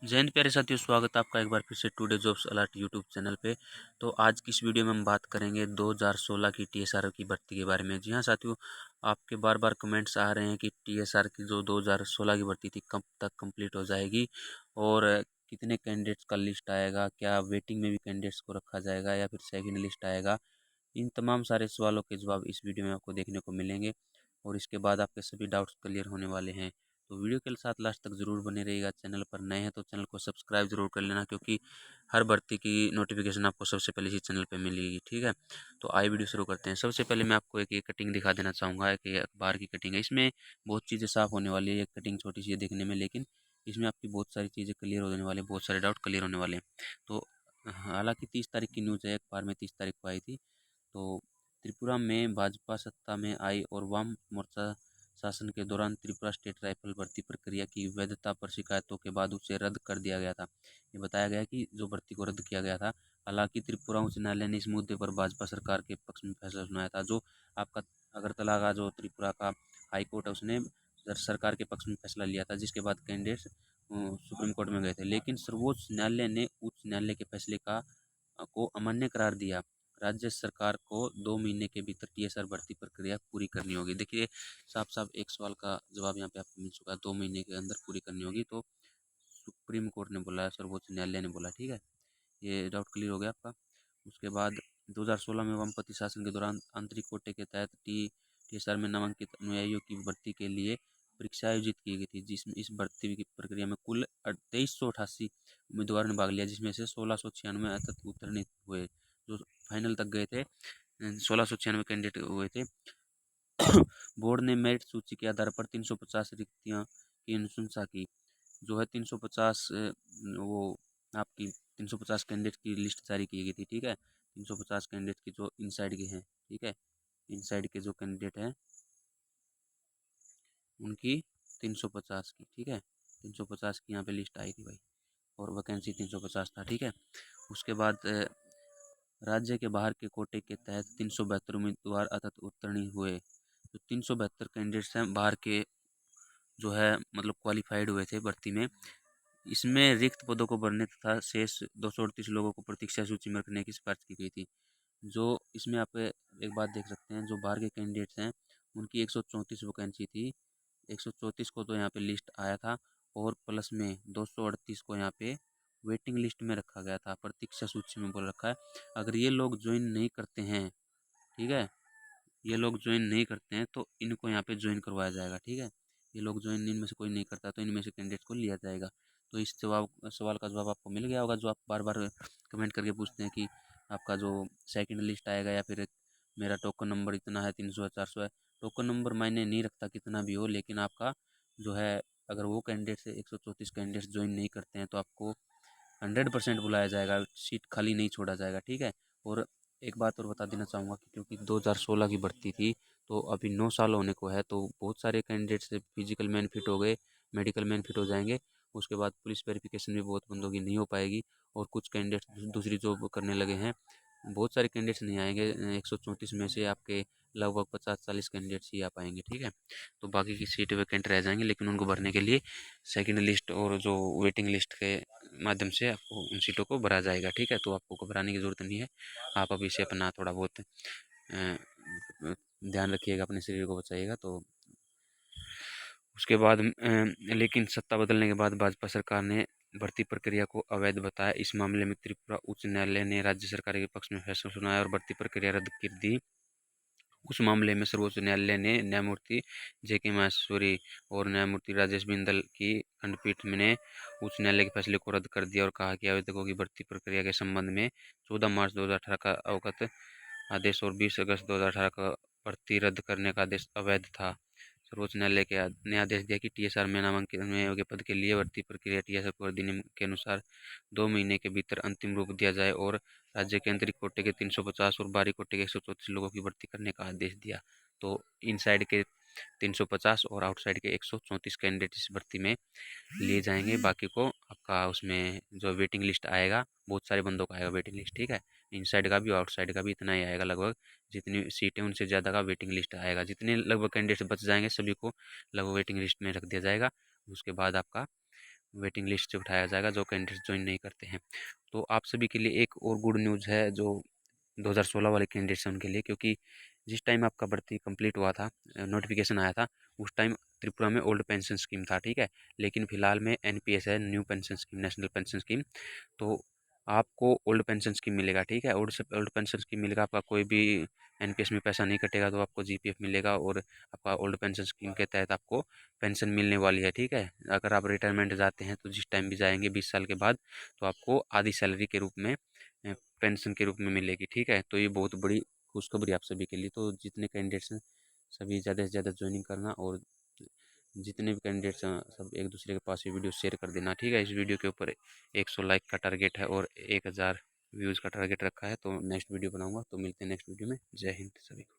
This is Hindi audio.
जय हिंद प्यारे साथियों, स्वागत है आपका एक बार फिर से today jobs alert YouTube channel पे। तो आज की इस वीडियो में हम बात करेंगे 2016 की टीएसआर की भर्ती के बारे में। जी हाँ साथियों, आपके बार बार कमेंट्स आ रहे हैं कि टीएसआर की जो 2016 की भर्ती थी कब तक कंप्लीट हो जाएगी और कितने कैंडिडेट्स का लिस्ट आएगा, क्या वेटिंग में भी कैंडिडेट्स को रखा जाएगा या फिर सेकेंड लिस्ट आएगा। इन तमाम सारे सवालों के जवाब इस वीडियो में आपको देखने को मिलेंगे और इसके बाद आपके सभी डाउट्स क्लियर होने वाले हैं। तो वीडियो के साथ लास्ट तक ज़रूर बने रहिएगा। चैनल पर नए हैं तो चैनल को सब्सक्राइब जरूर कर लेना, क्योंकि हर भर्ती की नोटिफिकेशन आपको सबसे पहले इसी चैनल पर मिलेगी। ठीक है, तो आइए वीडियो शुरू करते हैं। सबसे पहले मैं आपको एक ये कटिंग दिखा देना चाहूँगा। एक ये अखबार की कटिंग है, इसमें बहुत चीज़ें साफ होने वाली है। ये कटिंग छोटी सी है देखने में, लेकिन इसमें आपकी बहुत सारी चीज़ें क्लियर होने वाली हैं, बहुत सारे डाउट क्लियर होने वाले हैं। तो हालांकि 30 तारीख की न्यूज़ है, अखबार में 30 तारीख को आई थी। तो त्रिपुरा में भाजपा सत्ता में आई और वाम मोर्चा शासन के दौरान त्रिपुरा स्टेट राइफल भर्ती प्रक्रिया की वैधता पर शिकायतों के बाद उसे रद्द कर दिया गया था। ये बताया गया कि जो भर्ती को रद्द किया गया था। हालांकि त्रिपुरा उच्च न्यायालय ने इस मुद्दे पर भाजपा सरकार के पक्ष में फैसला सुनाया था। जो आपका अगरतला का जो त्रिपुरा का हाई कोर्ट है, उसने सरकार के पक्ष में फैसला लिया था, जिसके बाद कैंडिडेट्स सुप्रीम कोर्ट में गए थे। लेकिन सर्वोच्च न्यायालय ने उच्च न्यायालय के फैसले को अमान्य करार दिया। राज्य सरकार को 2 महीने के भीतर टीएसआर भर्ती प्रक्रिया पूरी करनी होगी। देखिए, साफ साफ एक सवाल का जवाब यहाँ पे आपको मिल चुका है। 2 महीने के अंदर पूरी करनी होगी, तो सुप्रीम कोर्ट ने बोला है, सर्वोच्च न्यायालय ने बोला। ठीक है, ये डाउट क्लियर हो गया आपका। उसके बाद 2016 में वामपंथी शासन के दौरान आंतरिक कोटे के तहत टीएसआर में नामांकित अनुयायियों की भर्ती के लिए परीक्षा आयोजित की गई थी, जिसमें इस भर्ती की प्रक्रिया में कुल 2388 उम्मीदवारों ने भाग लिया, जिसमें से 1696 अतत उत्तीर्ण हुए, जो फाइनल तक गए थे। 1696 कैंडिडेट हुए थे। बोर्ड ने मेरिट सूची के आधार पर 350 रिक्तियां की अनुशंसा की। जो है 350 वो आपकी 350 कैंडिडेट की लिस्ट जारी की गई थी। ठीक है, 350 कैंडिडेट की जो इनसाइड के हैं। ठीक है, इनसाइड के जो कैंडिडेट हैं उनकी 350 की। ठीक है, 350 की यहाँ पे लिस्ट आई थी भाई, और वैकेंसी 350 था। ठीक है, उसके बाद राज्य के बाहर के कोटे के तहत 372 उम्मीदवार अतत उत्तीर्ण हुए। तो 372 कैंडिडेट्स हैं बाहर के, जो है मतलब क्वालिफाइड हुए थे भर्ती में। इसमें रिक्त पदों को भरने तथा शेष 238 लोगों को प्रतीक्षा सूची में रखने की सिफारिश की गई थी। जो इसमें आप एक बात देख सकते हैं, जो बाहर के कैंडिडेट्स हैं उनकी 134 वैकेंसी थी। 134 को तो यहाँ पे लिस्ट आया था, और प्लस में 238 को यहाँ पे वेटिंग लिस्ट में रखा गया था, प्रतीक्षा सूची में बोल रखा है। अगर ये लोग ज्वाइन नहीं करते हैं, ठीक है, ये लोग ज्वाइन नहीं करते हैं तो इनको यहाँ पे ज्वाइन करवाया जाएगा। ठीक है, ये लोग ज्वाइन इनमें से कोई नहीं करता तो इनमें से कैंडिडेट को लिया जाएगा। तो इस सवाल का जवाब आपको मिल गया होगा, जो आप बार बार कमेंट करके पूछते हैं कि आपका जो सेकंड लिस्ट आएगा या फिर मेरा टोकन नंबर इतना है, 300 है, 400 है। टोकन नंबर मायने नहीं रखता कितना भी हो, लेकिन आपका जो है, अगर वो कैंडिडेट से 134 कैंडिडेट ज्वाइन नहीं करते हैं तो आपको 100% बुलाया जाएगा, सीट खाली नहीं छोड़ा जाएगा। ठीक है, और एक बात और बता देना चाहूँगा कि क्योंकि 2016 की भर्ती थी, तो अभी 9 साल होने को है, तो बहुत सारे कैंडिडेट से फिजिकल मैन फिट हो गए, मेडिकल मैन फिट हो जाएंगे। उसके बाद पुलिस वेरिफिकेशन भी बहुत बंदों की नहीं हो पाएगी, और कुछ कैंडिडेट दूसरी जॉब करने लगे हैं। बहुत सारे कैंडिडेट्स नहीं आएंगे, 134 में से आपके लगभग 50-40 कैंडिडेट्स ही आ पाएंगे। ठीक है, तो बाकी की सीट वैकेंट रह जाएंगी, लेकिन उनको भरने के लिए सेकंड लिस्ट और जो वेटिंग लिस्ट के माध्यम से आपको उन सीटों को भरा जाएगा। ठीक है, तो आपको घबराने की ज़रूरत नहीं है। आप अभी से अपना थोड़ा बहुत ध्यान रखिएगा, अपने शरीर को बचाइएगा। तो उसके बाद लेकिन सत्ता बदलने के बाद भाजपा सरकार ने भर्ती प्रक्रिया को अवैध बताया। इस मामले में त्रिपुरा उच्च न्यायालय ने राज्य सरकार के पक्ष में फैसला सुनाया और भर्ती प्रक्रिया रद्द कर दी। उस मामले में सर्वोच्च न्यायालय ने न्यायमूर्ति जे.के. माहेश्वरी और न्यायमूर्ति राजेश बिंदल की खंडपीठ ने उच्च न्यायालय के फैसले को रद्द कर दिया और कहा कि आवेदकों की भर्ती प्रक्रिया के संबंध में 14 मार्च 2018 का अवगत आदेश और 20 अगस्त 2018 का भर्ती रद्द करने का आदेश अवैध था। सर्वोच्च न्यायालय ने आदेश दिया कि टीएसआर में नामांकित अनुयायियों के पद के लिए भर्ती प्रक्रिया टीएसआर अधिनियम के अनुसार 2 महीने के भीतर अंतिम रूप दिया जाए, और राज्य के आंतरिक कोटे के 350 और बाहरी कोटे के 134 लोगों की भर्ती करने का आदेश दिया। तो इनसाइड के 350 और आउटसाइड के 134 कैंडिडेट इस भर्ती में लिए जाएंगे। बाकी को आपका उसमें जो वेटिंग लिस्ट आएगा, बहुत सारे बंदों का आएगा वेटिंग लिस्ट। ठीक है, इनसाइड का भी आउटसाइड का भी इतना ही आएगा, लगभग जितनी सीटें उनसे ज़्यादा का वेटिंग लिस्ट आएगा। जितने लगभग कैंडिडेट बच जाएंगे सभी को लगभग वेटिंग लिस्ट में रख दिया जाएगा। उसके बाद आपका वेटिंग लिस्ट से उठाया जाएगा जो कैंडिडेट ज्वाइन नहीं करते हैं। तो आप सभी के लिए एक और गुड न्यूज़ है जो 2016 वाले कैंडिडेट्स हैं उनके लिए, क्योंकि जिस टाइम आपका भर्ती कंप्लीट हुआ था, नोटिफिकेशन आया था, उस टाइम त्रिपुरा में ओल्ड पेंशन स्कीम था, ठीक है। लेकिन फिलहाल में एनपीएस है, new pension scheme, national pension scheme. तो आपको ओल्ड पेंशन स्कीम मिलेगा, ठीक है। ओल्ड पेंशन स्कीम मिलेगा, आपका कोई भी एनपीएस में पैसा नहीं कटेगा, तो आपको जीपीएफ मिलेगा और आपका ओल्ड पेंशन स्कीम के तहत आपको पेंशन मिलने वाली है, ठीक है। अगर आप रिटायरमेंट जाते हैं तो जिस टाइम भी जाएंगे 20 साल के बाद, तो आपको आधी सैलरी के रूप में पेंशन के रूप में मिलेगी, ठीक है। तो ये बहुत बड़ी खुशखबरी आप सभी के लिए। तो जितने कैंडिडेट्स हैं सभी ज़्यादा से ज़्यादा ज्वाइनिंग करना, और जितने भी कैंडिडेट्स हैं सब एक दूसरे के पास ये वीडियो शेयर कर देना, ठीक है। इस वीडियो के ऊपर 100 लाइक का टारगेट है और 1000 व्यूज़ का टारगेट रखा है। तो नेक्स्ट वीडियो बनाऊंगा, तो मिलते हैं नेक्स्ट वीडियो में। जय हिंद सभी को।